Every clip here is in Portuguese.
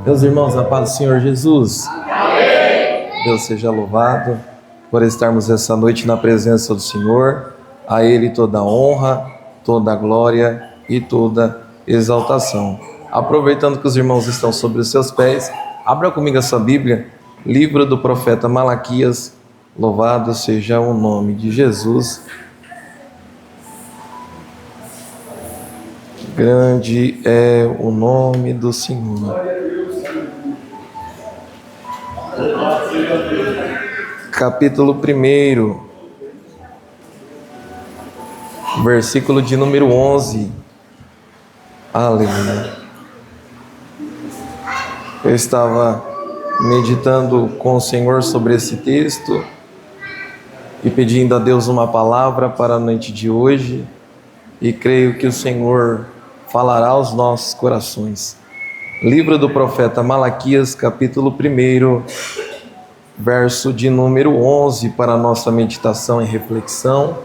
Meus irmãos, a paz do Senhor Jesus. Amém. Deus seja louvado por estarmos essa noite na presença do Senhor. A Ele toda a honra, toda a glória e toda exaltação. Aproveitando que os irmãos estão sobre os seus pés, abra comigo a sua Bíblia, livro do profeta Malaquias. Louvado seja o nome de Jesus. Grande é o nome do Senhor. Capítulo 1, versículo de número 11. Aleluia. Eu estava meditando com o Senhor sobre esse texto e pedindo a Deus uma palavra para a noite de hoje, e creio que o Senhor falará aos nossos corações. Livro do profeta Malaquias, capítulo 1, verso de número 11, para a nossa meditação e reflexão.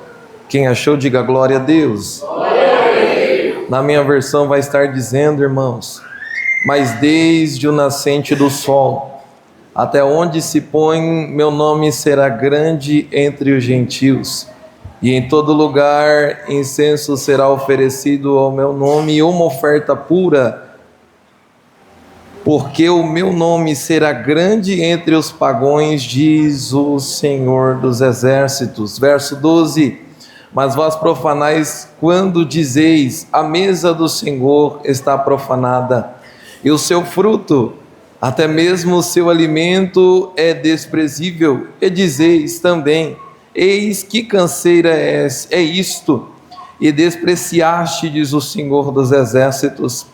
Quem achou, diga glória a Deus. Glória a Deus. Na minha versão vai estar dizendo, irmãos: mas desde o nascente do sol, até onde se põe, meu nome será grande entre os gentios, e em todo lugar incenso será oferecido ao meu nome, uma oferta pura, porque o meu nome será grande entre os pagãos, diz o Senhor dos Exércitos. Verso 12: mas vós profanais quando dizeis, a mesa do Senhor está profanada, e o seu fruto, até mesmo o seu alimento é desprezível, e dizeis também, eis que canseira é isto, e despreciaste, diz o Senhor dos Exércitos.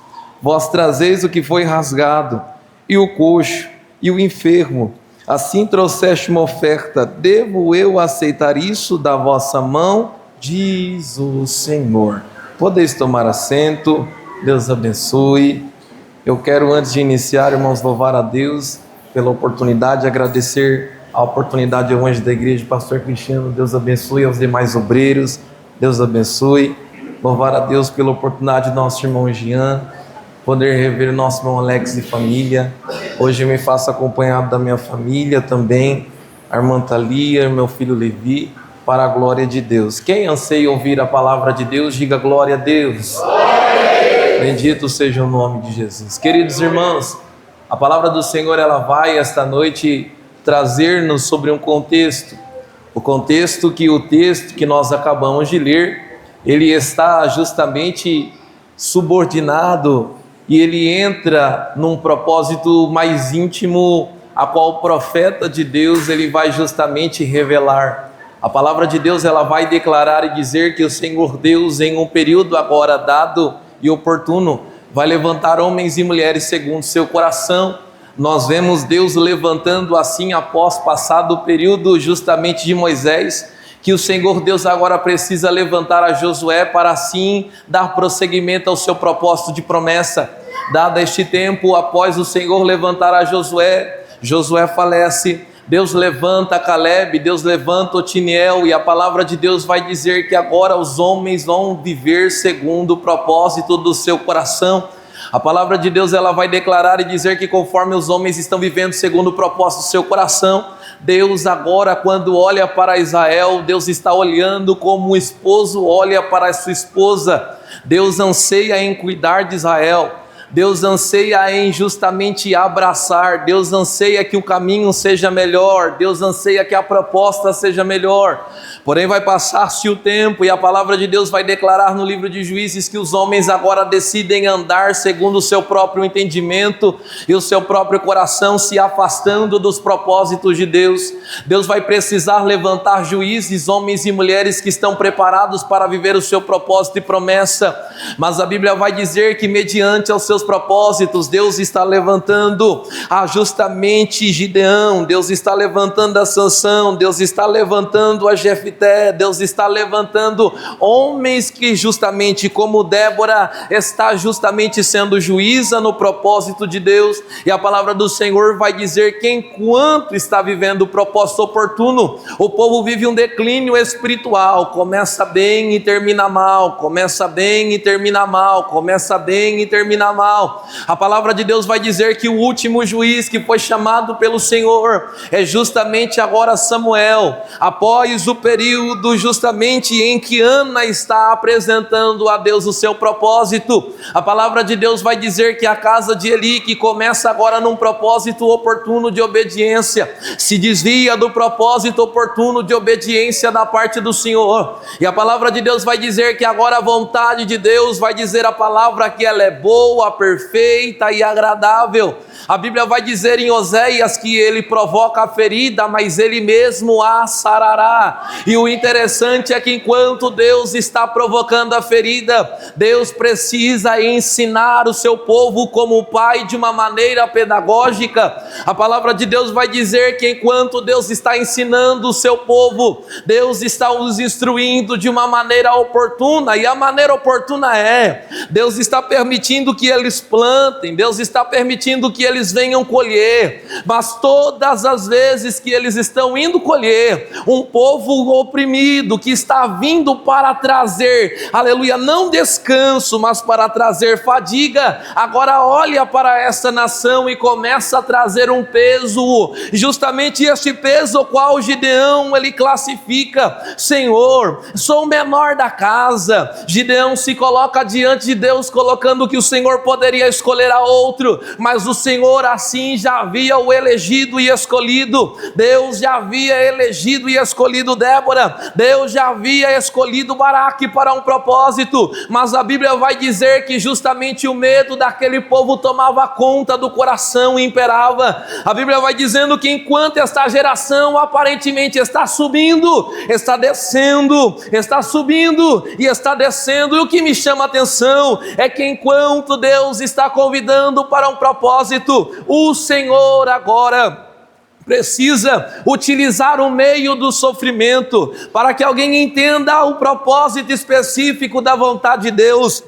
Vós trazeis o que foi rasgado, e o coxo, e o enfermo, assim trouxeste uma oferta, devo eu aceitar isso da vossa mão, diz o Senhor. Podeis tomar assento, Deus abençoe. Eu quero, antes de iniciar, irmãos, louvar a Deus pela oportunidade, agradecer a oportunidade ao anjo da igreja, pastor Cristiano. Deus abençoe aos demais obreiros, Deus abençoe. Louvar a Deus pela oportunidade do nosso irmão Jean, poder rever nosso irmão Alex e família. Hoje eu me faço acompanhado da minha família também, a irmã Thalia, meu filho Levi, para a glória de Deus. Quem anseia ouvir a palavra de Deus, diga glória a Deus. Bendito seja o nome de Jesus. Queridos irmãos, a palavra do Senhor, ela vai esta noite trazer-nos sobre um contexto. O contexto que o texto que nós acabamos de ler, ele está justamente subordinado, e ele entra num propósito mais íntimo, a qual o profeta de Deus, ele vai justamente revelar. A palavra de Deus, ela vai declarar e dizer que o Senhor Deus, em um período agora dado e oportuno, vai levantar homens e mulheres segundo seu coração. Nós vemos Deus levantando assim, após passado o período justamente de Moisés, que o Senhor Deus agora precisa levantar a Josué para assim dar prosseguimento ao seu propósito de promessa. Dado este tempo, após o Senhor levantar a Josué, Josué falece, Deus levanta Caleb, Deus levanta Otiniel, e a palavra de Deus vai dizer que agora os homens vão viver segundo o propósito do seu coração. A palavra de Deus, ela vai declarar e dizer que conforme os homens estão vivendo segundo o propósito do seu coração, Deus agora, quando olha para Israel, Deus está olhando como um esposo olha para a sua esposa. Deus anseia em cuidar de Israel, Deus anseia em justamente abraçar, Deus anseia que o caminho seja melhor, Deus anseia que a proposta seja melhor. Porém vai passar-se o tempo, e a palavra de Deus vai declarar no livro de Juízes que os homens agora decidem andar segundo o seu próprio entendimento e o seu próprio coração, se afastando dos propósitos de Deus. Deus vai precisar levantar juízes, homens e mulheres que estão preparados para viver o seu propósito e promessa. Mas a Bíblia vai dizer que mediante aos seus propósitos, Deus está levantando justamente Gideão, Deus está levantando a Sansão, Deus está levantando a Jefité, Deus está levantando homens que justamente como Débora está justamente sendo juíza no propósito de Deus. E a palavra do Senhor vai dizer que enquanto está vivendo o propósito oportuno, o povo vive um declínio espiritual, começa bem e termina mal, começa bem e termina mal, começa bem e termina mal. mal. A palavra de Deus vai dizer que o último juiz que foi chamado pelo Senhor é justamente agora Samuel, após o período justamente em que Ana está apresentando a Deus o seu propósito. A palavra de Deus vai dizer que a casa de Eli, que começa agora num propósito oportuno de obediência, se desvia do propósito oportuno de obediência da parte do Senhor. E a palavra de Deus vai dizer que agora a vontade de Deus vai dizer a palavra que ela é boa, perfeita e agradável. A Bíblia vai dizer em Oséias que ele provoca a ferida, mas ele mesmo a sarará. E o interessante é que enquanto Deus está provocando a ferida, Deus precisa ensinar o seu povo como pai de uma maneira pedagógica. A palavra de Deus vai dizer que enquanto Deus está ensinando o seu povo, Deus está os instruindo de uma maneira oportuna, e a maneira oportuna Deus está permitindo que eles plantem, Deus está permitindo que eles venham colher, mas todas as vezes que eles estão indo colher, um povo oprimido que está vindo para trazer, aleluia, não descanso, mas para trazer fadiga, agora olha para essa nação e começa a trazer um peso, justamente este peso o qual Gideão ele classifica: Senhor, sou o menor da casa. Gideão se coloca diante de Deus colocando que o Senhor poderia escolher a outro, mas o Senhor assim já havia o elegido e escolhido. Deus já havia elegido e escolhido Débora, Deus já havia escolhido Baraque para um propósito, mas a Bíblia vai dizer que justamente o medo daquele povo tomava conta do coração e imperava. A Bíblia vai dizendo que enquanto esta geração aparentemente está subindo, está descendo, está subindo e está descendo, e o que me chama a atenção é que enquanto Deus está convidando para um propósito, o Senhor agora precisa utilizar o meio do sofrimento para que alguém entenda o propósito específico da vontade de Deus.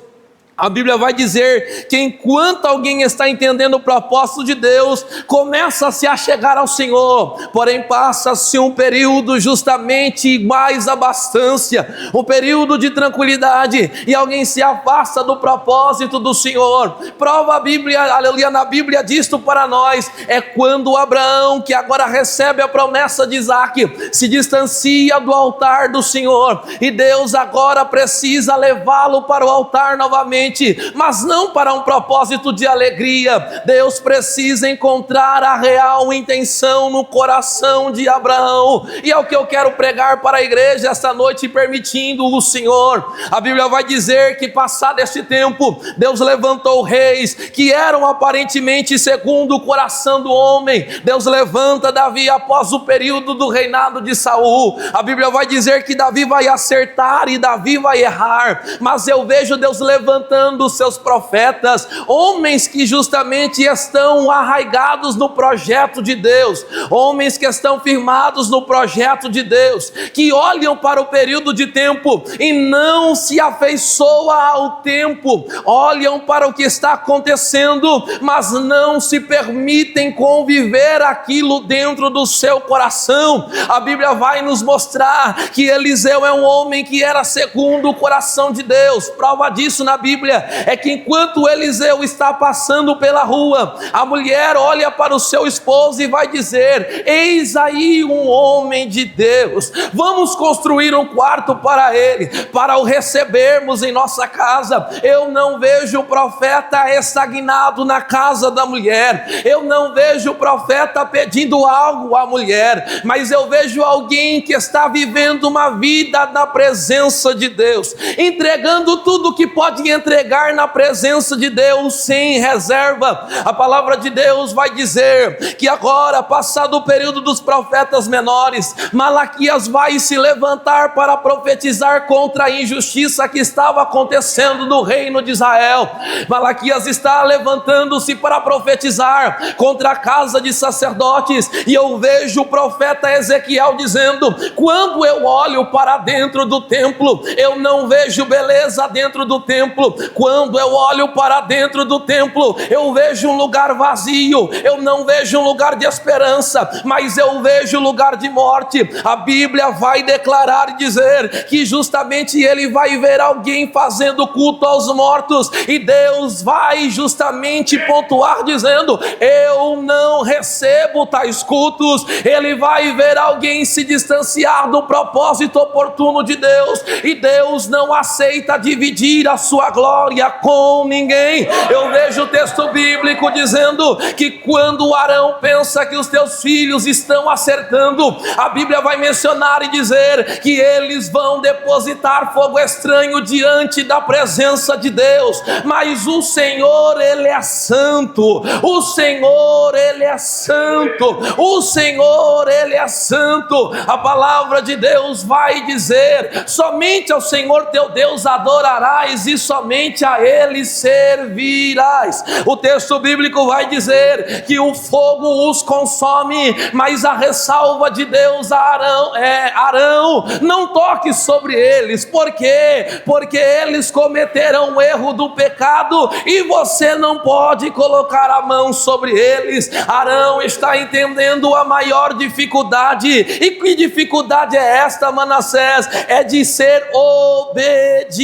A Bíblia vai dizer que enquanto alguém está entendendo o propósito de Deus, começa-se a chegar ao Senhor, porém passa-se um período justamente mais abastança, um período de tranquilidade, e alguém se afasta do propósito do Senhor. Prova a Bíblia, aleluia, na Bíblia disto para nós, é quando Abraão, que agora recebe a promessa de Isaque, se distancia do altar do Senhor, e Deus agora precisa levá-lo para o altar novamente, mas não para um propósito de alegria. Deus precisa encontrar a real intenção no coração de Abraão, e é o que eu quero pregar para a igreja esta noite, permitindo o Senhor. A Bíblia vai dizer que passado este tempo, Deus levantou reis que eram aparentemente segundo o coração do homem. Deus levanta Davi após o período do reinado de Saul. A Bíblia vai dizer que Davi vai acertar e Davi vai errar, mas eu vejo Deus levantando os seus profetas, homens que justamente estão arraigados no projeto de Deus, homens que estão firmados no projeto de Deus, que olham para o período de tempo e não se afeiçoam ao tempo, olham para o que está acontecendo, mas não se permitem conviver aquilo dentro do seu coração. A Bíblia vai nos mostrar que Eliseu é um homem que era segundo o coração de Deus. Prova disso na Bíblia é que enquanto Eliseu está passando pela rua, a mulher olha para o seu esposo e vai dizer: eis aí um homem de Deus, vamos construir um quarto para ele, para o recebermos em nossa casa. Eu não vejo o profeta estagnado na casa da mulher, eu não vejo o profeta pedindo algo à mulher, mas eu vejo alguém que está vivendo uma vida na presença de Deus, entregando tudo que pode entregar na presença de Deus sem reserva. A palavra de Deus vai dizer que agora, passado o período dos profetas menores, Malaquias vai se levantar para profetizar contra a injustiça que estava acontecendo no reino de Israel. Malaquias está levantando-se para profetizar contra a casa de sacerdotes, e eu vejo o profeta Ezequiel dizendo: quando eu olho para dentro do templo, eu não vejo beleza dentro do templo, Quando eu olho para dentro do templo, eu vejo um lugar vazio, eu não vejo um lugar de esperança, mas eu vejo um lugar de morte. A Bíblia vai declarar e dizer que justamente ele vai ver alguém fazendo culto aos mortos, e Deus vai justamente pontuar dizendo: eu não recebo tais cultos. Ele vai ver alguém se distanciar do propósito oportuno de Deus, e Deus não aceita dividir a sua glória com ninguém. Eu vejo o texto bíblico dizendo que quando Arão pensa que os teus filhos estão acertando, a Bíblia vai mencionar e dizer que eles vão depositar fogo estranho diante da presença de Deus. Mas o Senhor, Ele é santo, o Senhor, Ele é santo, o Senhor, Ele é santo. A palavra de Deus vai dizer: somente ao Senhor teu Deus adorarás e somente a Ele servirás. O texto bíblico vai dizer que o fogo os consome, mas a ressalva de Deus a Arão é: Arão, não toque sobre eles. Por quê? Porque eles cometeram o erro do pecado e você não pode colocar a mão sobre eles. Arão está entendendo a maior dificuldade. E que dificuldade é esta, Manassés? É de ser obediente.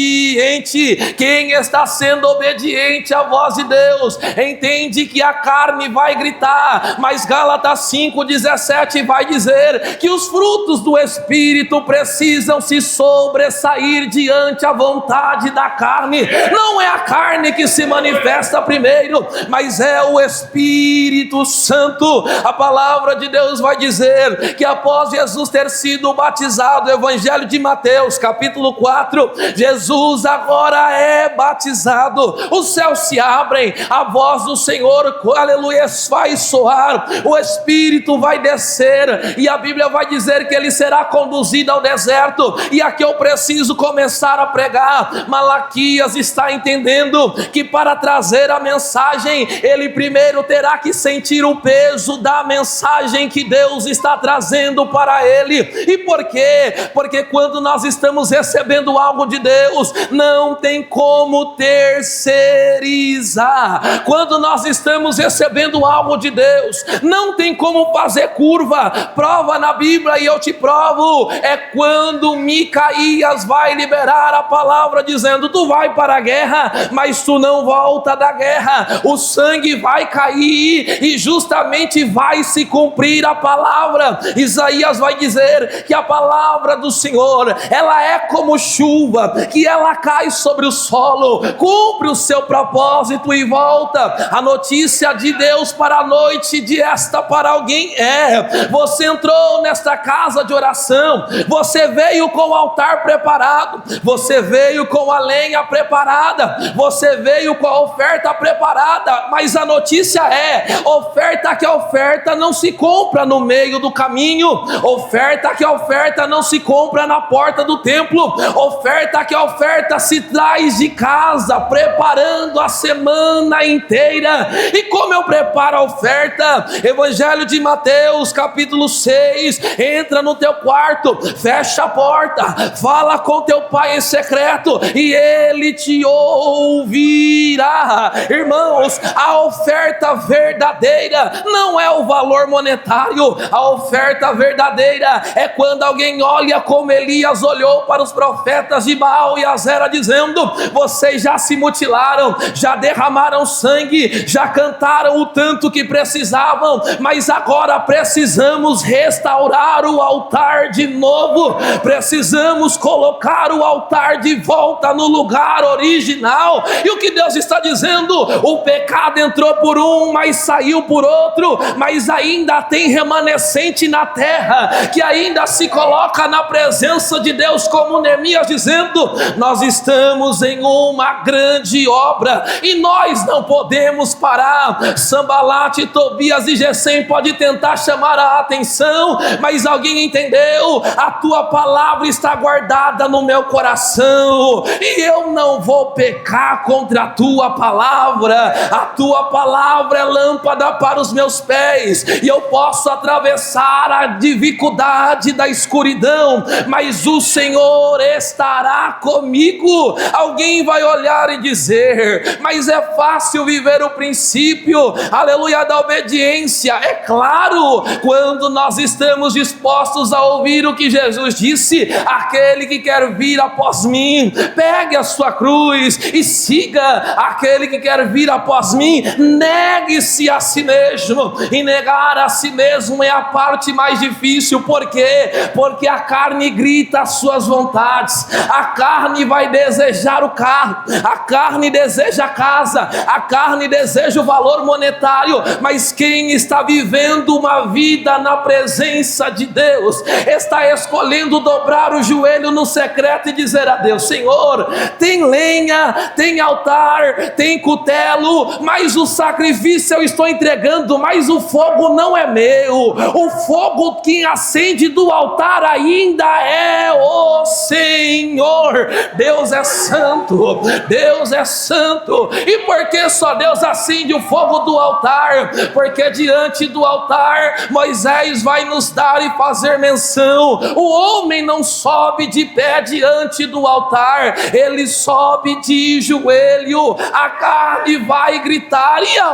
Quem está sendo obediente à voz de Deus entende que a carne vai gritar, mas Gálatas 5:17 vai dizer que os frutos do Espírito precisam se sobressair diante a vontade da carne. Não é a carne que se manifesta primeiro, mas é o Espírito Santo. A palavra de Deus vai dizer que após Jesus ter sido batizado, Evangelho de Mateus capítulo 4, Jesus agora é batizado, os céus se abrem, a voz do Senhor, aleluia, vai soar, o Espírito vai descer, e a Bíblia vai dizer que ele será conduzido ao deserto. E aqui eu preciso começar a pregar. Malaquias está entendendo que para trazer a mensagem, ele primeiro terá que sentir o peso da mensagem que Deus está trazendo para ele. E por quê? Porque quando nós estamos recebendo algo de Deus, não tem como terceirizar. Quando nós estamos recebendo algo de Deus, não tem como fazer curva. Prova na Bíblia, e eu te provo, é quando Micaías vai liberar a palavra dizendo: tu vai para a guerra, mas tu não volta da guerra, o sangue vai cair e justamente vai se cumprir a palavra. Isaías vai dizer que a palavra do Senhor, ela é como chuva, que ela cai sobre o solo, cumpre o seu propósito e volta. A notícia de Deus para a noite de esta para alguém é: você entrou nesta casa de oração, você veio com o altar preparado, você veio com a lenha preparada, você veio com a oferta preparada, mas a notícia é: oferta que a oferta não se compra no meio do caminho, oferta que a oferta não se compra na porta do templo, oferta que a oferta se traz de casa, preparando a semana inteira. E como eu preparo a oferta? Evangelho de Mateus capítulo 6, entra no teu quarto, fecha a porta, fala com teu pai em secreto e ele te ouvirá. Irmãos, a oferta verdadeira não é o valor monetário, a oferta verdadeira é quando alguém olha como Elias olhou para os profetas de Baal e Azera dizendo: vocês já se mutilaram, já derramaram sangue, já cantaram o tanto que precisavam, mas agora precisamos restaurar o altar de novo, precisamos colocar o altar de volta no lugar original. E o que Deus está dizendo? O pecado entrou por um, mas saiu por outro, mas ainda tem remanescente na terra, que ainda se coloca na presença de Deus, como Neemias dizendo: nós estamos em uma grande obra e nós não podemos parar. Sanbalate, Tobias e Gesem pode tentar chamar a atenção, mas alguém entendeu? A tua palavra está guardada no meu coração e eu não vou pecar contra a tua palavra. A tua palavra é lâmpada para os meus pés e eu posso atravessar a dificuldade da escuridão, mas o Senhor estará comigo. Alguém vai olhar e dizer: mas é fácil viver o princípio, aleluia, da obediência. É claro, quando nós estamos dispostos a ouvir o que Jesus disse: aquele que quer vir após mim, pegue a sua cruz e siga. Aquele que quer vir após mim, negue-se a si mesmo. E negar a si mesmo é a parte mais difícil. Por quê? Porque a carne grita as suas vontades. A carne vai desejar o carro, a carne deseja a casa, a carne deseja o valor monetário. Mas quem está vivendo uma vida na presença de Deus, está escolhendo dobrar o joelho no secreto e dizer a Deus: Senhor, tem lenha, tem altar, tem cutelo, mas o sacrifício eu estou entregando, mas o fogo não é meu. O fogo que acende do altar ainda é o Senhor. Deus é santo, Deus é santo. E por que só Deus acende o fogo do altar? Porque diante do altar Moisés vai nos dar e fazer menção: o homem não sobe de pé diante do altar, ele sobe de joelho. A carne vai gritar: e a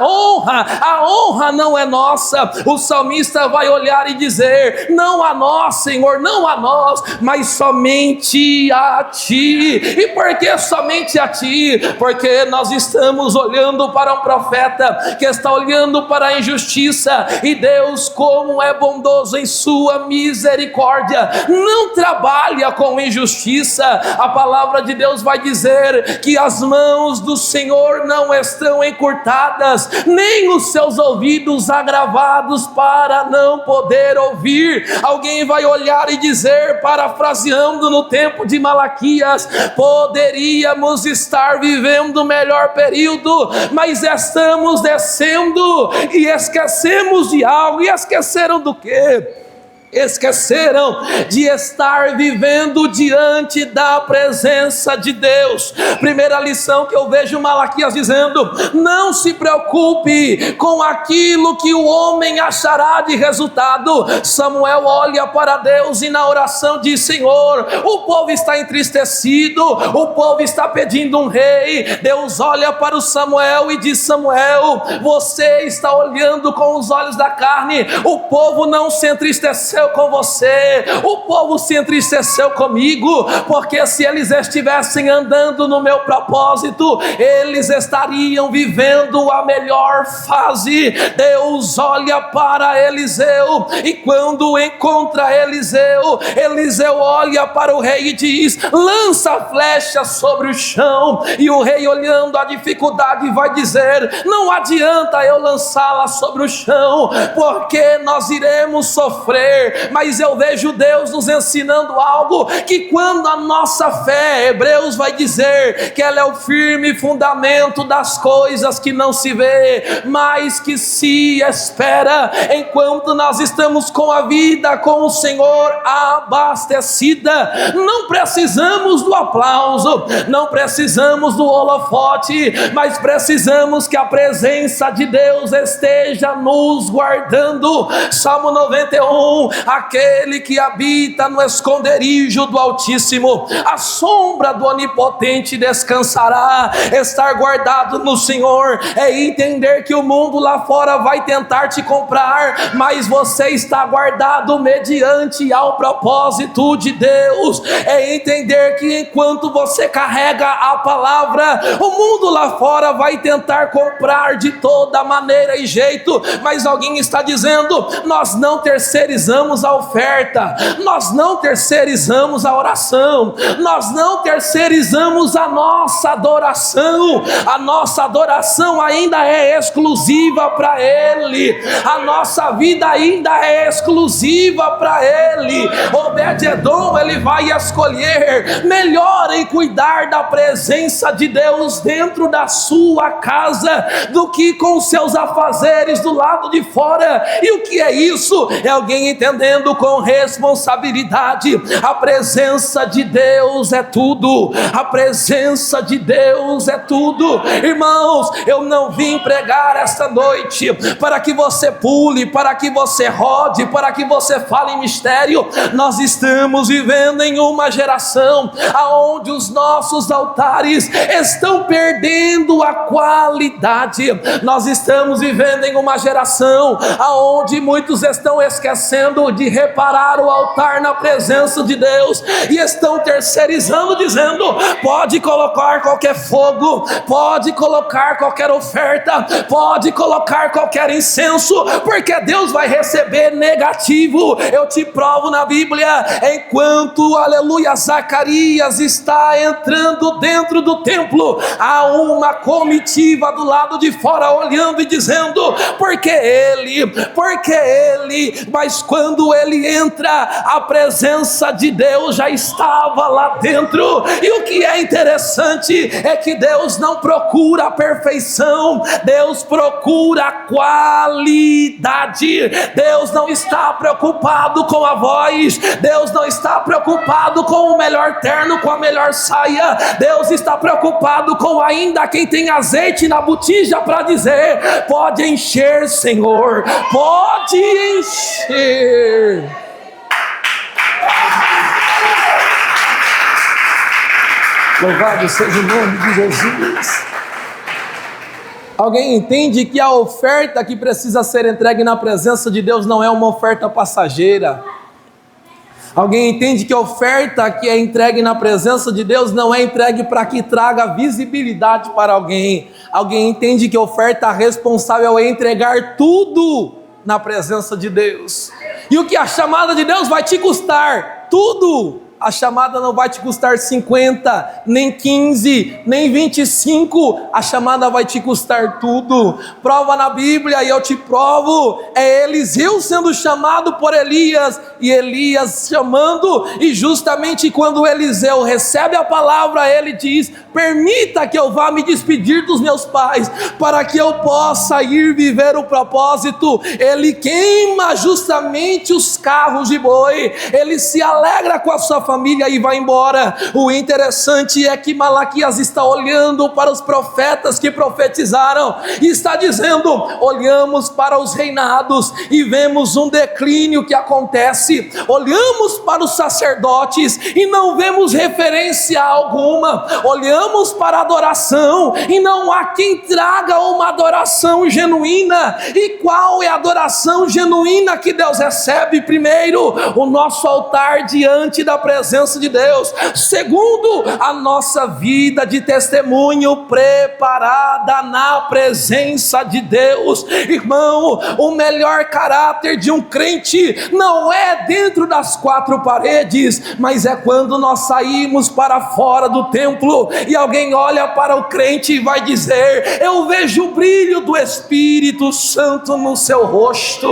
honra não é nossa. O salmista vai olhar e dizer: não a nós, Senhor, não a nós, mas somente a Ti. E por que somente a Ti? Porque nós estamos olhando para um profeta que está olhando para a injustiça, e Deus, como é bondoso em sua misericórdia, não trabalha com injustiça. A palavra de Deus vai dizer que as mãos do Senhor não estão encurtadas, nem os seus ouvidos agravados para não poder ouvir. Alguém vai olhar e dizer, parafraseando no tempo de Malaquias: poderíamos estar vivendo o melhor período, mas estamos descendo e esquecemos de algo. E esqueceram do quê? Esqueceram de estar vivendo diante da presença de Deus. Primeira lição que eu vejo Malaquias dizendo: não se preocupe com aquilo que o homem achará de resultado. Samuel olha para Deus e na oração diz: Senhor, o povo está entristecido, o povo está pedindo um rei. Deus olha para o Samuel e diz: Samuel, você está olhando com os olhos da carne. O povo não se entristeceu com você, o povo se entristeceu comigo, porque se eles estivessem andando no meu propósito, eles estariam vivendo a melhor fase. Deus olha para Eliseu, e quando encontra Eliseu, Eliseu olha para o rei e diz: lança a flecha sobre o chão. E o rei, olhando a dificuldade, vai dizer: não adianta eu lançá-la sobre o chão, porque nós iremos sofrer. Mas eu vejo Deus nos ensinando algo, que quando a nossa fé, Hebreus vai dizer que ela é o firme fundamento das coisas que não se vê, mas que se espera. Enquanto nós estamos com a vida com o Senhor abastecida, não precisamos do aplauso, não precisamos do holofote, mas precisamos que a presença de Deus esteja nos guardando. Salmo 91: aquele que habita no esconderijo do Altíssimo, a sombra do Onipotente descansará. Estar guardado no Senhor é entender que o mundo lá fora vai tentar te comprar, mas você está guardado mediante ao propósito de Deus. É entender que enquanto você carrega a palavra, o mundo lá fora vai tentar comprar de toda maneira e jeito, mas alguém está dizendo: nós não terceirizamos a oferta, nós não terceirizamos a oração, nós não terceirizamos a nossa adoração. A nossa adoração ainda é exclusiva para Ele, a nossa vida ainda é exclusiva para Ele. Obed-edom, ele vai escolher melhor em cuidar da presença de Deus dentro da sua casa do que com seus afazeres do lado de fora. E o que é isso? É alguém entendendo entendendo com responsabilidade. A presença de Deus é tudo, a presença de Deus é tudo. Irmãos, eu não vim pregar esta noite para que você pule, para que você rode, para que você fale em mistério. Nós estamos vivendo em uma geração aonde os nossos altares estão perdendo a qualidade. Nós estamos vivendo em uma geração aonde muitos estão esquecendo de reparar o altar na presença de Deus e estão terceirizando, dizendo: pode colocar qualquer fogo, pode colocar qualquer oferta, pode colocar qualquer incenso, porque Deus vai receber negativo. Eu te provo na Bíblia, enquanto, aleluia, Zacarias está entrando dentro do templo, há uma comitiva do lado de fora olhando e dizendo: porque ele, mas quando ele entra, a presença de Deus já estava lá dentro. E o que é interessante é que Deus não procura a perfeição, Deus procura a qualidade. Deus não está preocupado com a voz, Deus não está preocupado com o melhor terno, com a melhor saia. Deus está preocupado com ainda quem tem azeite na botija para dizer: pode encher, Senhor, pode encher. Louvado seja o nome de Jesus. Alguém entende que a oferta que precisa ser entregue na presença de Deus não é uma oferta passageira? Alguém entende que a oferta que é entregue na presença de Deus não é entregue para que traga visibilidade para alguém? Alguém entende que a oferta responsável é entregar tudo na presença de Deus? E o que a chamada de Deus vai te custar? Tudo. A chamada não vai te custar 50, nem 15, nem 25, a chamada vai te custar tudo. Prova na Bíblia, e eu te provo, é Eliseu sendo chamado por Elias, e Elias chamando, e justamente quando Eliseu recebe a palavra, ele diz: permita que eu vá me despedir dos meus pais, para que eu possa ir viver o propósito. Ele queima justamente os carros de boi, ele se alegra com a sua família e vai embora. O interessante é que Malaquias está olhando para os profetas que profetizaram e está dizendo: olhamos para os reinados e vemos um declínio que acontece, olhamos para os sacerdotes e não vemos referência alguma, olhamos para a adoração e não há quem traga uma adoração genuína. E qual é a adoração genuína que Deus recebe? Primeiro, o nosso altar diante da presença de Deus. Segundo, a nossa vida de testemunho preparada na presença de Deus. Irmão, o melhor caráter de um crente não é dentro das quatro paredes, mas é quando nós saímos para fora do templo e alguém olha para o crente e vai dizer: eu vejo o brilho do Espírito Santo no seu rosto,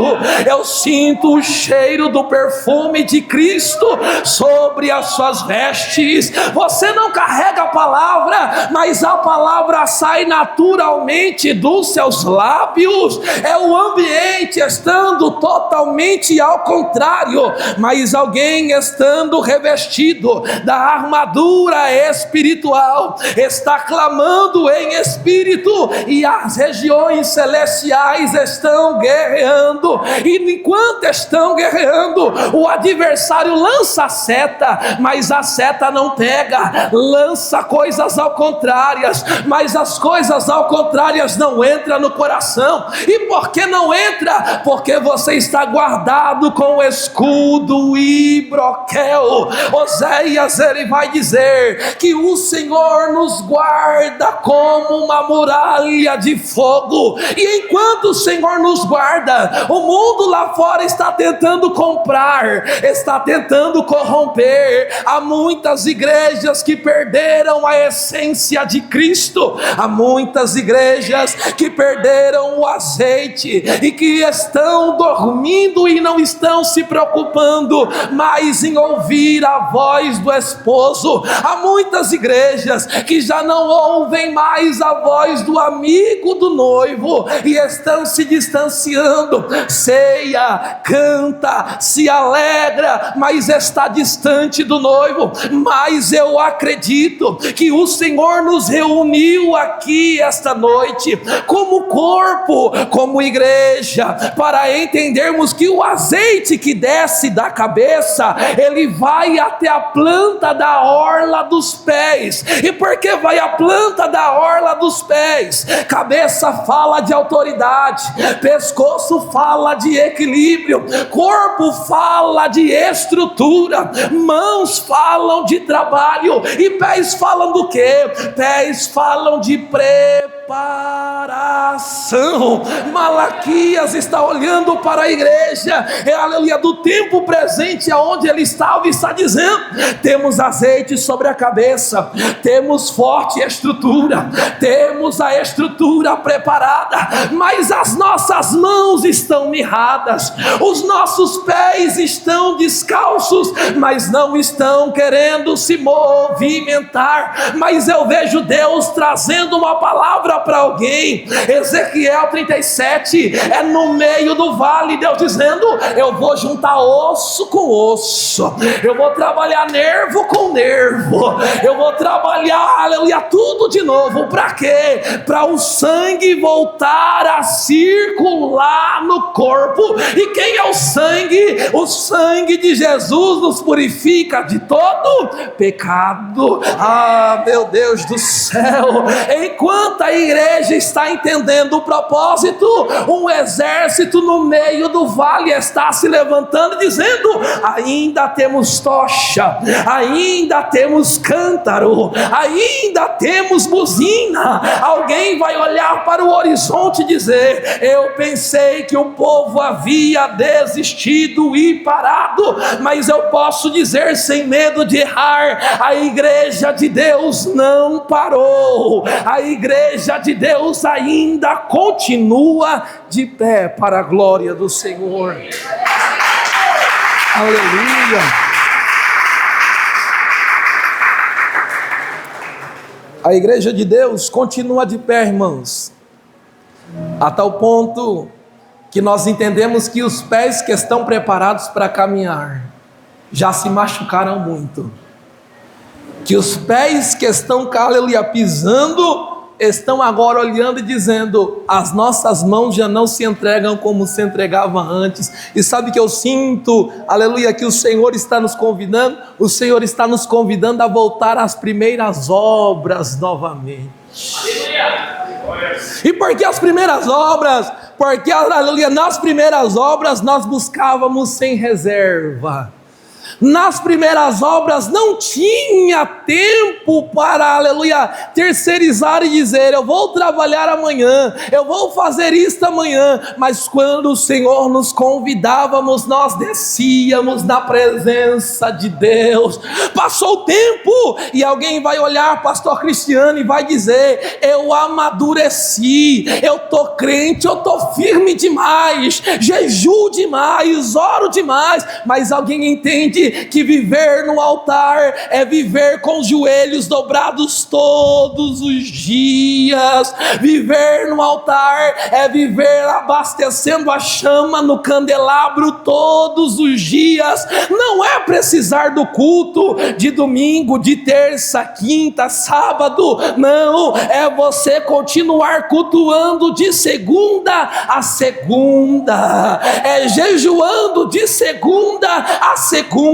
eu sinto o cheiro do perfume de Cristo sobre as suas vestes. Você não carrega a palavra, mas a palavra sai naturalmente dos seus lábios. É o ambiente estando totalmente ao contrário, mas alguém estando revestido da armadura espiritual está clamando em espírito e as regiões celestiais estão guerreando, e enquanto estão guerreando, o adversário lança a seta, mas a seta não pega, lança coisas ao contrárias, mas as coisas ao contrárias não entram no coração. E por que não entra? Porque você está guardado com o escudo e broquel. Oséias, ele vai dizer que o Senhor nos guarda como uma muralha de fogo, e enquanto o Senhor nos guarda, o mundo lá fora está tentando comprar, está tentando corromper, morrer. Há muitas igrejas que perderam a essência de Cristo, há muitas igrejas que perderam o azeite e que estão dormindo e não estão se preocupando mais em ouvir a voz do esposo. Há muitas igrejas que já não ouvem mais a voz do amigo do noivo e estão se distanciando. Ceia, canta, se alegra, mas está distante do noivo. Mas eu acredito que o Senhor nos reuniu aqui esta noite como corpo, como igreja, para entendermos que o azeite que desce da cabeça, ele vai até a planta da orla dos pés. E por que vai a planta da orla dos pés? Cabeça fala de autoridade, pescoço fala de equilíbrio, corpo fala de estrutura, mãos falam de trabalho, e pés falam do quê? Pés falam de preparação. Malaquias está olhando para a igreja, aleluia, do tempo presente, aonde ele estava, e está dizendo: temos azeite sobre a cabeça, temos forte estrutura, temos a estrutura preparada, mas as nossas mãos estão mirradas, os nossos pés estão descalços, mas não estão querendo se movimentar. Mas eu vejo Deus trazendo uma palavra para alguém. Ezequiel 37, é no meio do vale, Deus dizendo: eu vou juntar osso com osso, eu vou trabalhar nervo com nervo, eu vou trabalhar, aleluia, tudo de novo. Para quê? Para o sangue voltar a circular no corpo. E quem é o sangue? O sangue de Jesus nos purifica de todo pecado. Ah, meu Deus do céu, enquanto a igreja está entendendo o propósito, um exército no meio do vale está se levantando, dizendo: ainda temos tocha, ainda temos cântaro, ainda temos buzina. Alguém vai olhar para o horizonte e dizer: eu pensei que o povo havia desistido e parado, mas eu posso dizer sem medo de errar: a igreja de Deus não parou, a igreja de Deus ainda continua de pé para a glória do Senhor. Aleluia. A igreja de Deus continua de pé, irmãos, a tal ponto que nós entendemos que os pés que estão preparados para caminhar já se machucaram muito, que os pés que estão, aleluia, pisando, estão agora olhando e dizendo: as nossas mãos já não se entregam como se entregava antes. E sabe que eu sinto, aleluia, que o Senhor está nos convidando? O Senhor está nos convidando a voltar às primeiras obras novamente. E por que as primeiras obras? Porque, aleluia, nas primeiras obras nós buscávamos sem reserva. Nas primeiras obras não tinha tempo para, aleluia, terceirizar e dizer: eu vou trabalhar amanhã, eu vou fazer isto amanhã. Mas quando o Senhor nos convidávamos, nós descíamos na presença de Deus. Passou o tempo e alguém vai olhar pastor Cristiano e vai dizer: eu amadureci, eu estou crente, eu estou firme demais, jejuo demais, oro demais. Mas alguém entende que viver no altar é viver com os joelhos dobrados todos os dias. Viver no altar é viver abastecendo a chama no candelabro todos os dias. Não é precisar do culto de domingo, de terça, quinta, sábado. Não, é você continuar cultuando de segunda a segunda, é jejuando de segunda a segunda,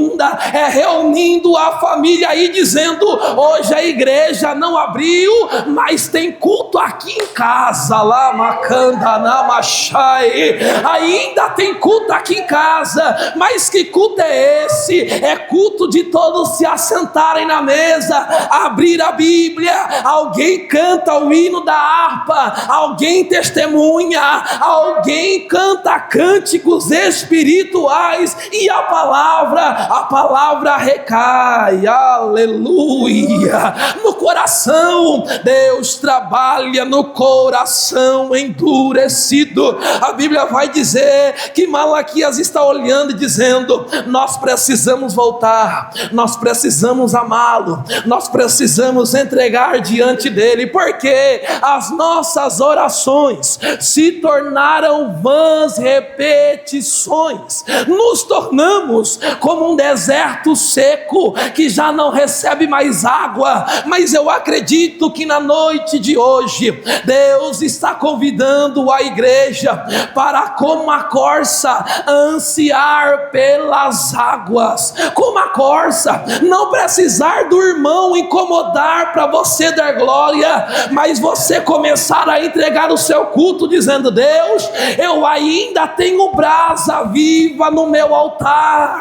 é reunindo a família aí dizendo: hoje a igreja não abriu, mas tem culto aqui em casa, lá Macanda, Namachai, ainda tem culto aqui em casa. Mas que culto é esse? É culto de todos se assentarem na mesa, abrir a Bíblia, alguém canta o hino da harpa, alguém testemunha, alguém canta cânticos espirituais, e a palavra a palavra recai, aleluia, no coração. Deus trabalha no coração endurecido. A Bíblia vai dizer que Malaquias está olhando e dizendo: nós precisamos voltar, nós precisamos amá-lo, nós precisamos entregar diante dele, porque as nossas orações se tornaram vãs repetições. Nos tornamos como um deserto seco que já não recebe mais água. Mas eu acredito que na noite de hoje Deus está convidando a igreja para, como a corça, ansiar pelas águas, como a corça, não precisar do irmão incomodar para você dar glória, mas você começar a entregar o seu culto dizendo: Deus, eu ainda tenho brasa viva no meu altar,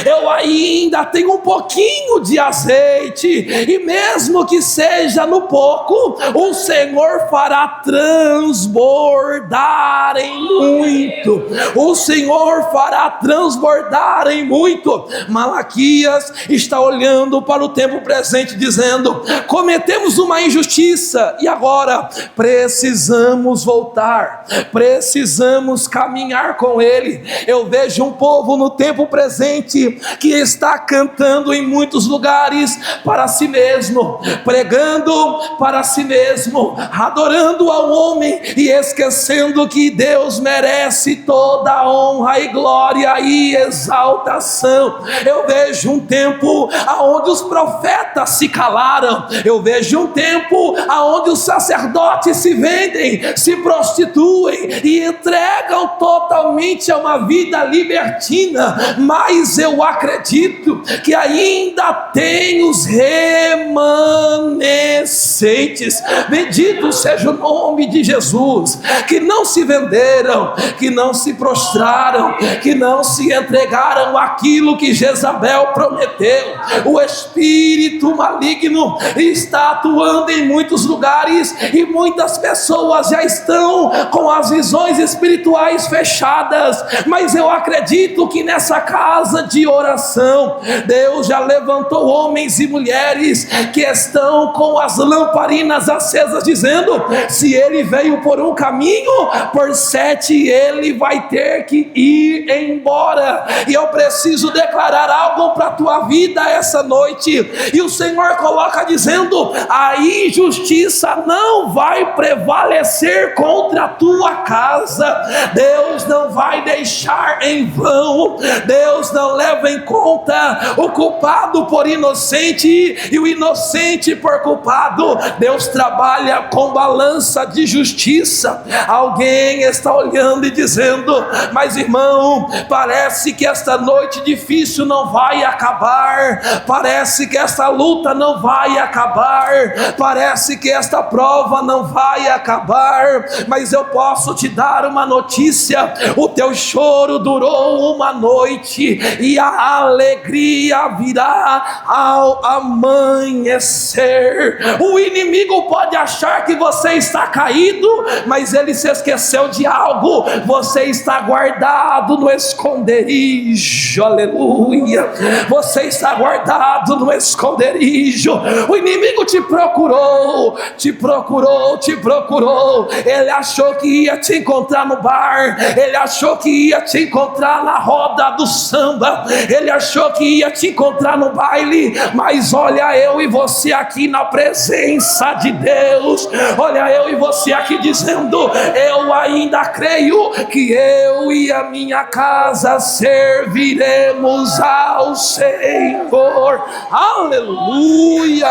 eu ainda tenho um pouquinho de azeite, e mesmo que seja no pouco, o Senhor fará transbordar em muito, o Senhor fará transbordar em muito. Malaquias está olhando para o tempo presente dizendo: cometemos uma injustiça e agora precisamos voltar, precisamos caminhar com ele. Eu vejo um povo no tempo presente que está cantando em muitos lugares para si mesmo, pregando para si mesmo, adorando ao homem e esquecendo que Deus merece toda a honra e glória e exaltação. Eu vejo um tempo onde os profetas se calaram, eu vejo um tempo onde os sacerdotes se vendem, se prostituem e entregam totalmente a uma vida libertina. Mas eu acredito que ainda tem os remanescentes, bendito seja o nome de Jesus, que não se venderam, que não se prostraram, que não se entregaram àquilo que Jezabel prometeu. O espírito maligno está atuando em muitos lugares e muitas pessoas já estão com as visões espirituais fechadas, mas eu acredito que nessa casa de oração Deus já levantou homens e mulheres que estão com as lamparinas acesas dizendo: se ele veio por um caminho, por 7 ele vai ter que ir embora. E eu preciso declarar algo para a tua vida essa noite, e o Senhor coloca dizendo: a injustiça não vai prevalecer contra a tua casa. Deus não vai deixar em vão, Deus não leva em conta o culpado por inocente e o inocente por culpado. Deus trabalha com balança de justiça. Alguém está olhando e dizendo: mas irmão, parece que esta noite difícil não vai acabar, parece que esta luta não vai acabar, parece que esta prova não vai acabar. Mas eu posso te dar uma notícia: o teu choro durou uma noite e a alegria virá ao amanhecer. O inimigo pode achar que você está caído, mas ele se esqueceu de algo: você está guardado no esconderijo, aleluia, você está guardado no esconderijo. O inimigo te procurou, te procurou, te procurou. Ele achou que ia te encontrar no bar, ele achou que ia te encontrar na roda do samba, ele achou que ia te encontrar no baile. Mas olha eu e você aqui na presença de Deus, olha eu e você aqui dizendo: eu ainda creio que eu e a minha casa serviremos ao Senhor, aleluia.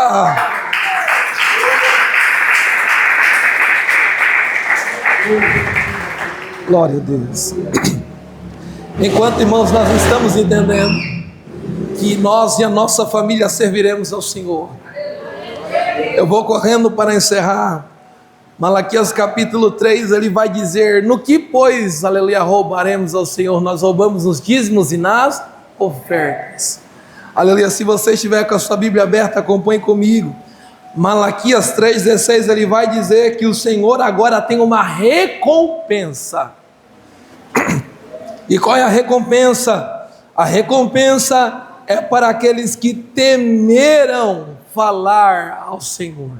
Glória a Deus. Enquanto, irmãos, nós estamos entendendo que nós e a nossa família serviremos ao Senhor, eu vou correndo para encerrar. Malaquias capítulo 3, ele vai dizer: no que, pois, aleluia, roubaremos ao Senhor? Nós roubamos nos dízimos e nas ofertas. Aleluia. Se você estiver com a sua Bíblia aberta, acompanhe comigo. Malaquias 3,16, ele vai dizer que o Senhor agora tem uma recompensa. E qual é a recompensa? A recompensa é para aqueles que temeram falar ao Senhor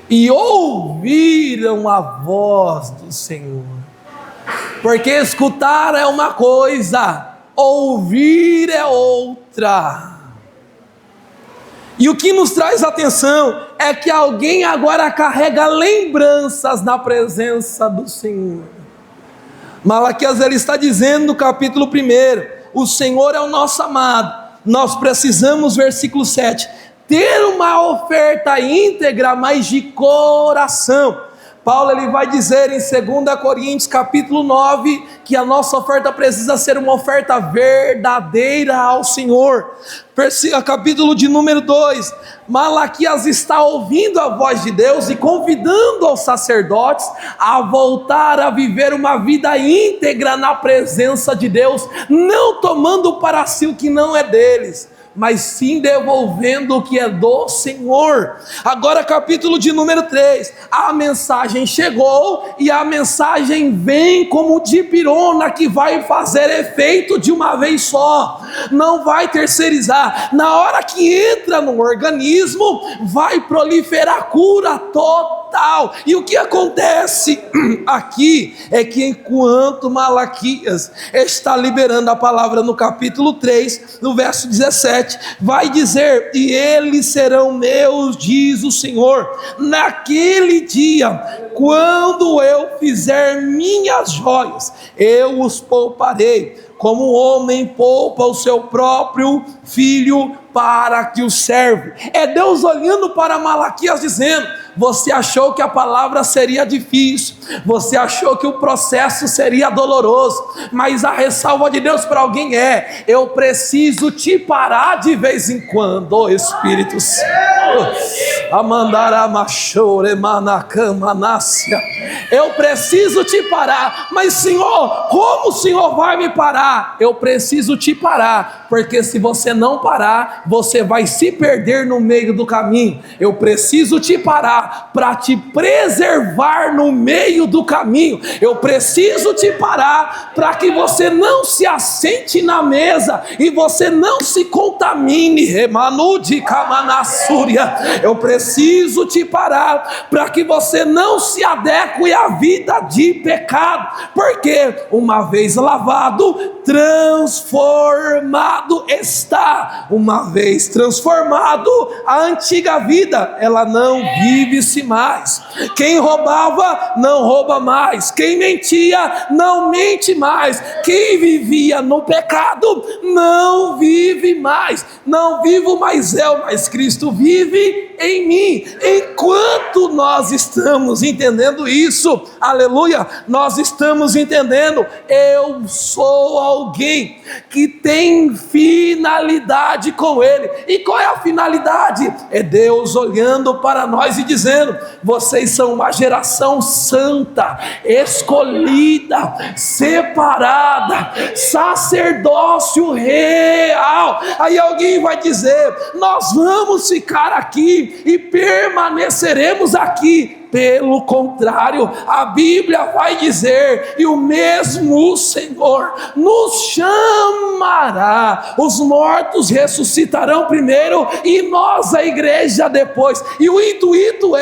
e ouviram a voz do Senhor. Porque escutar é uma coisa, ouvir é outra. E o que nos traz atenção é que alguém agora carrega lembranças na presença do Senhor. Malaquias ele está dizendo no capítulo 1, o Senhor é o nosso amado. Nós precisamos, versículo 7, ter uma oferta íntegra, mas de coração. Paulo ele vai dizer em 2 Coríntios capítulo 9, que a nossa oferta precisa ser uma oferta verdadeira ao Senhor. Capítulo de número 2, Malaquias está ouvindo a voz de Deus e convidando os sacerdotes a voltar a viver uma vida íntegra na presença de Deus, não tomando para si o que não é deles, mas sim devolvendo o que é do Senhor. Agora capítulo de número 3, a mensagem chegou e a mensagem vem como dipirona, que vai fazer efeito de uma vez só, não vai terceirizar. Na hora que entra no organismo, vai proliferar cura total. E o que acontece aqui é que enquanto Malaquias está liberando a palavra no capítulo 3, no verso 17, vai dizer: e eles serão meus, diz o Senhor, naquele dia, quando eu fizer minhas joias, eu os pouparei, como um homem poupa o seu próprio filho para que o serve. É Deus olhando para Malaquias dizendo: você achou que a palavra seria difícil, você achou que o processo seria doloroso, mas a ressalva de Deus para alguém é: eu preciso te parar de vez em quando, ó Espírito Santo. Eu preciso te parar. Mas Senhor, como o Senhor vai me parar? Eu preciso te parar, porque se você não parar, você vai se perder no meio do caminho. Eu preciso te parar para te preservar no meio do caminho. Eu preciso te parar para que você não se assente na mesa e você não se contamine. Eu preciso te parar para que você não se adeque à vida de pecado, porque uma vez lavado, transformado está. Uma vez transformado, a antiga vida, ela não vive-se mais. Quem roubava, não rouba mais. Quem mentia, não mente mais. Quem vivia no pecado, não vive mais. Não vivo mais eu, mas Cristo vive em mim. Enquanto nós estamos entendendo isso, aleluia, nós estamos entendendo: eu sou alguém que tem finalidade com Ele. E qual é a finalidade? É Deus olhando para nós e dizendo: vocês são uma geração santa, escolhida, separada, sacerdócio real. Aí alguém vai dizer: nós vamos ficar aqui e permaneceremos aqui. Pelo contrário, a Bíblia vai dizer: e o mesmo Senhor nos chamará. Os mortos ressuscitarão primeiro e nós, a igreja, depois. E o intuito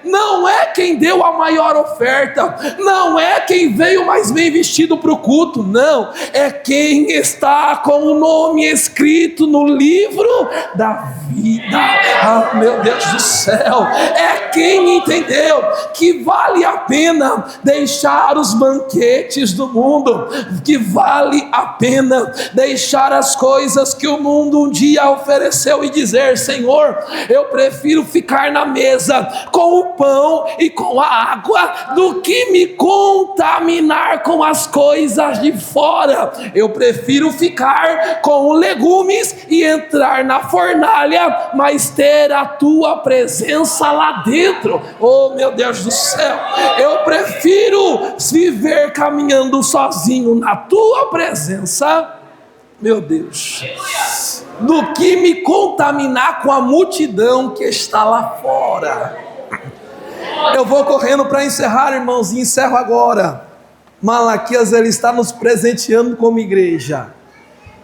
não é quem deu a maior oferta, não é quem veio mais bem vestido para o culto, não, é quem está com o nome escrito no livro da vida. Ah, meu Deus do céu, é quem entendeu que vale a pena deixar os banquetes do mundo, que vale a pena deixar as coisas que o mundo um dia ofereceu e dizer: Senhor, eu prefiro ficar na mesa com o pão e com a água do que me contaminar com as coisas de fora. Eu prefiro ficar com legumes e entrar na fornalha, mas ter a tua presença lá dentro. Oh, meu Deus do céu, eu prefiro viver caminhando sozinho na tua presença, meu Deus, do que me contaminar com a multidão que está lá fora. Eu vou correndo para encerrar, irmãos, e encerro agora. Malaquias, ele está nos presenteando como igreja.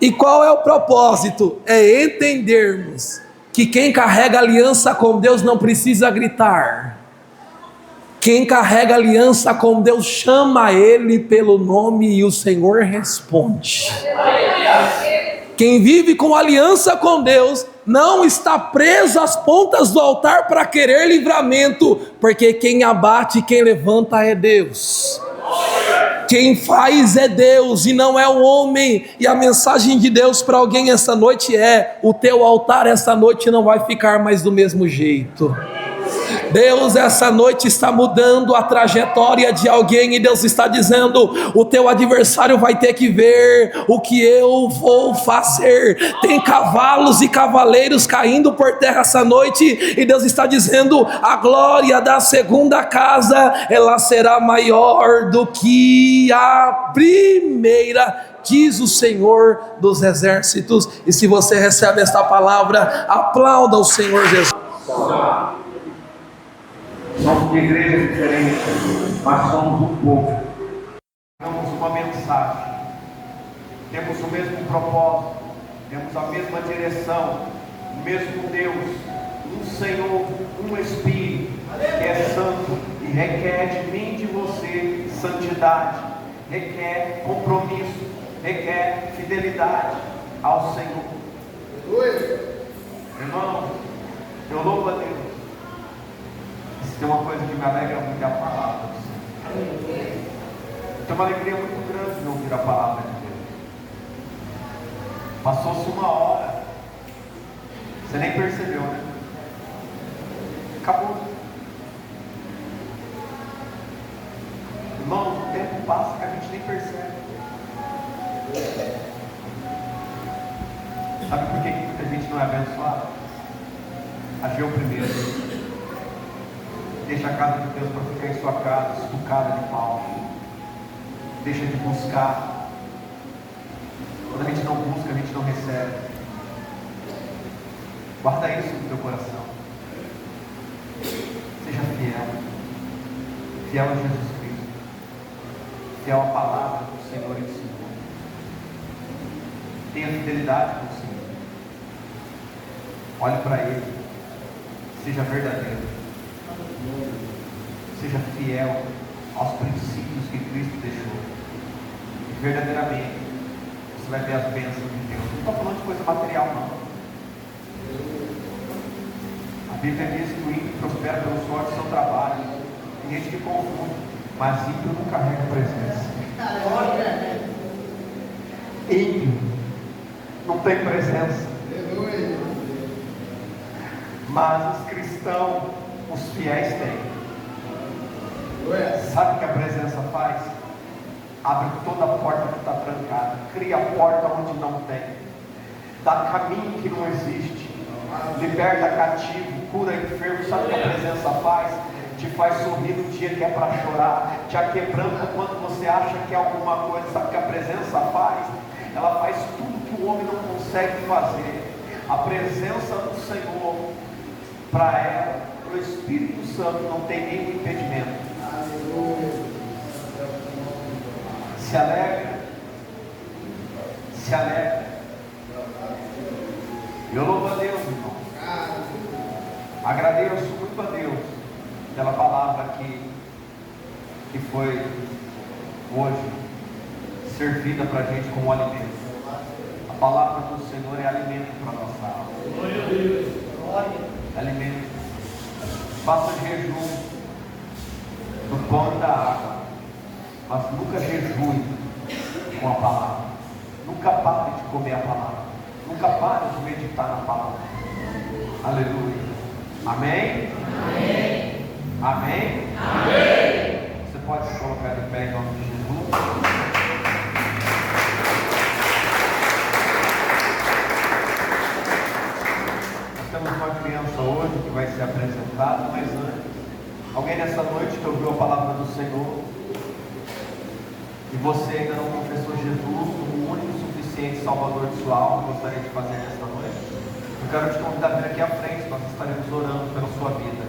E qual é o propósito? É entendermos que quem carrega aliança com Deus não precisa gritar. Quem carrega aliança com Deus chama Ele pelo nome e o Senhor responde. Quem vive com aliança com Deus não está preso às pontas do altar para querer livramento, porque quem abate e quem levanta é Deus. Quem faz é Deus e não é o homem. E a mensagem de Deus para alguém essa noite é: o teu altar essa noite não vai ficar mais do mesmo jeito. Deus essa noite está mudando a trajetória de alguém e Deus está dizendo: o teu adversário vai ter que ver o que eu vou fazer. Tem cavalos e cavaleiros caindo por terra essa noite e Deus está dizendo: a glória da segunda casa, ela será maior do que a primeira, diz o Senhor dos exércitos. E se você recebe esta palavra, aplauda o Senhor Jesus. Somos de igrejas diferentes, mas somos um povo. Temos uma mensagem, temos o mesmo propósito, temos a mesma direção, o mesmo Deus, um Senhor, um Espírito, que é santo e requer de mim e de você santidade, requer compromisso, requer fidelidade ao Senhor. Irmão, eu louvo a Deus. Tem uma coisa que me alegra muito, é a palavra do Senhor. Tem uma alegria muito grande de ouvir a palavra de Deus. Passou-se uma hora, você nem percebeu, né? Acabou. Irmão, o tempo passa que a gente nem percebe. Sabe por que muita gente não é abençoada? Ageu primeiro. Deixa a casa de Deus para ficar em sua casa, estucada de pau. Deixa de buscar. Quando a gente não busca, a gente não recebe. Guarda isso no teu coração. Seja fiel. Fiel a Jesus Cristo. Fiel à palavra do Senhor e do Senhor. Tenha fidelidade com o Senhor. Olhe para Ele. Seja verdadeiro. Seja fiel aos princípios que Cristo deixou. E verdadeiramente você vai ver as bênçãos de Deus. Não estou falando de coisa material, não. A Bíblia diz que o ímpio prospera pelo sorte do seu trabalho. Tem gente que confunde, mas ímpio não carrega presença. Ímpio não tem presença. Mas os cristãos, os fiéis têm. Sabe o que a presença faz? Abre toda a porta que está trancada, cria a porta onde não tem, dá caminho que não existe, liberta cativo, cura enfermo. Sabe o que a presença faz? Te faz sorrir no dia que é para chorar, te aquebranta quando você acha que é alguma coisa. Sabe o que a presença faz? Ela faz tudo que o homem não consegue fazer. A presença do Senhor, para ela, o Espírito Santo não tem nenhum impedimento. Se alegra. Se alegra. Eu louvo a Deus, irmão. Agradeço muito a Deus pela palavra que foi hoje servida para a gente como alimento. A palavra do Senhor é alimento para a nossa alma. Glória a Deus. Alimento. Faça jejum do pão e da água, mas nunca jejue com a palavra. Nunca pare de comer a palavra. Nunca pare de meditar na palavra. Aleluia. Amém? Amém. Amém? Amém. Você pode se colocar de pé em nome de Jesus. Nós temos uma criança hoje que vai ser apresentada, mas antes, alguém nessa noite que ouviu a palavra do Senhor e você ainda não confessou Jesus como o único e suficiente Salvador de sua alma, gostaria de fazer nesta noite? Eu quero te convidar a vir aqui à frente, nós estaremos orando pela sua vida.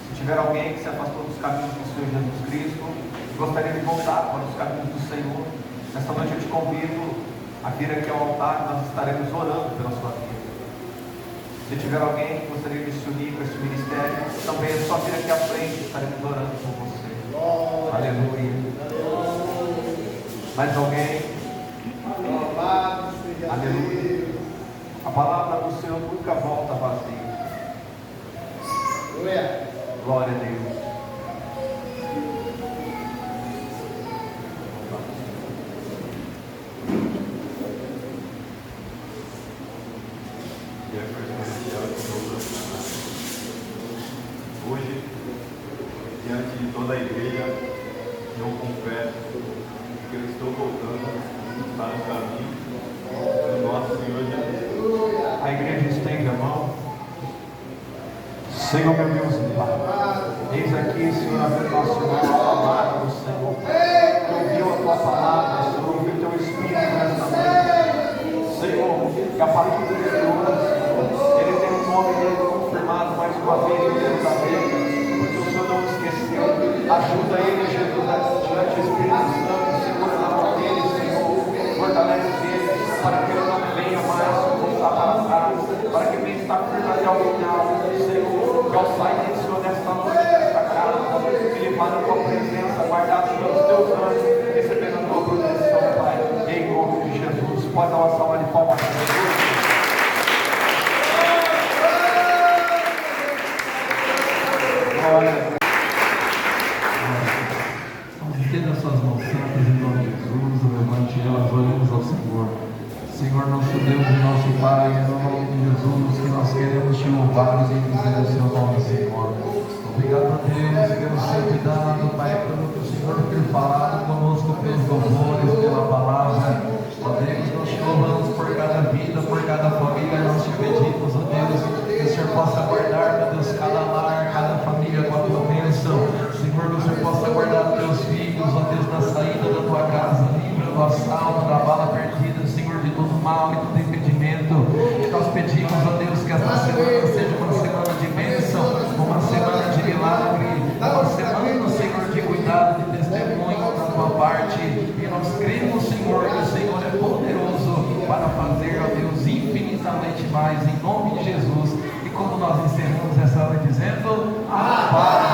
Se tiver alguém que se afastou dos caminhos do Senhor Jesus Cristo e gostaria de voltar para os caminhos do Senhor, nesta noite eu te convido a vir aqui ao altar, nós estaremos orando pela sua vida. Se tiver alguém que gostaria de se unir com esse ministério, também é só vir aqui à frente, estaremos orando por você. Aleluia. Mais alguém? Aleluia. A palavra do Senhor nunca volta vazia. Glória a Deus. Hoje, diante de toda a igreja, eu confesso que eu estou voltando para o caminho do nosso Senhor Jesus. A igreja estende a mão. Senhor, meu Deus e Pai, eis aqui, Senhor, a ver nosso irmão, a palavra do Senhor. Que ouviu a tua palavra, Senhor, ouviu o teu Espírito nesta noite. Senhor, que a partir de hoje, ele tem o nome dele confirmado mais uma vez em Deus da vida, porque o Senhor não esqueceu. Ajuda ele, Jesus, diante do Espírito Santo, segura na mão dele, Senhor, fortalece ele, para que ele não venha mais voltar para trás, para que venha estar firme até o final, Senhor, que ao sair, Senhor, nesta noite, nesta casa, ele vá na tua presença, guardado pelos teus anjos, recebendo a tua proteção, Pai, em nome de Jesus. Pode dar uma salva de palmas para Jesus. Estenda as suas mãos santas em nome de Jesus, levante elas, oremos ao Senhor. Senhor, nosso Deus e nosso Pai, no nome de Jesus, que nós queremos te louvar e bendizer o seu nome, Senhor. Obrigado a Deus pelo seu cuidado, Pai, pelo que o Senhor tem falado conosco, pelos louvores, pela palavra. Ó Deus, nós te louvamos por cada vida, por cada família, nós te pedimos, ó Deus, que o Senhor possa guardar, meu Deus, cada lar, cada família com a tua bênção. Senhor, que o Senhor possa guardar teus filhos, ó Deus, na saída da tua casa, livra do assalto, da bala perdida, Senhor, de todo mal e todo impedimento. E nós pedimos, ó Deus, que esta semana seja uma semana de bênção, uma semana de milagre, uma semana, Senhor, de cuidado, de testemunho da tua parte. E nós cremos, Senhor, que o Senhor é poderoso para fazer, ó Deus, infinitamente mais, em nome de Jesus. E como nós encerramos essa hora dizendo, a paz.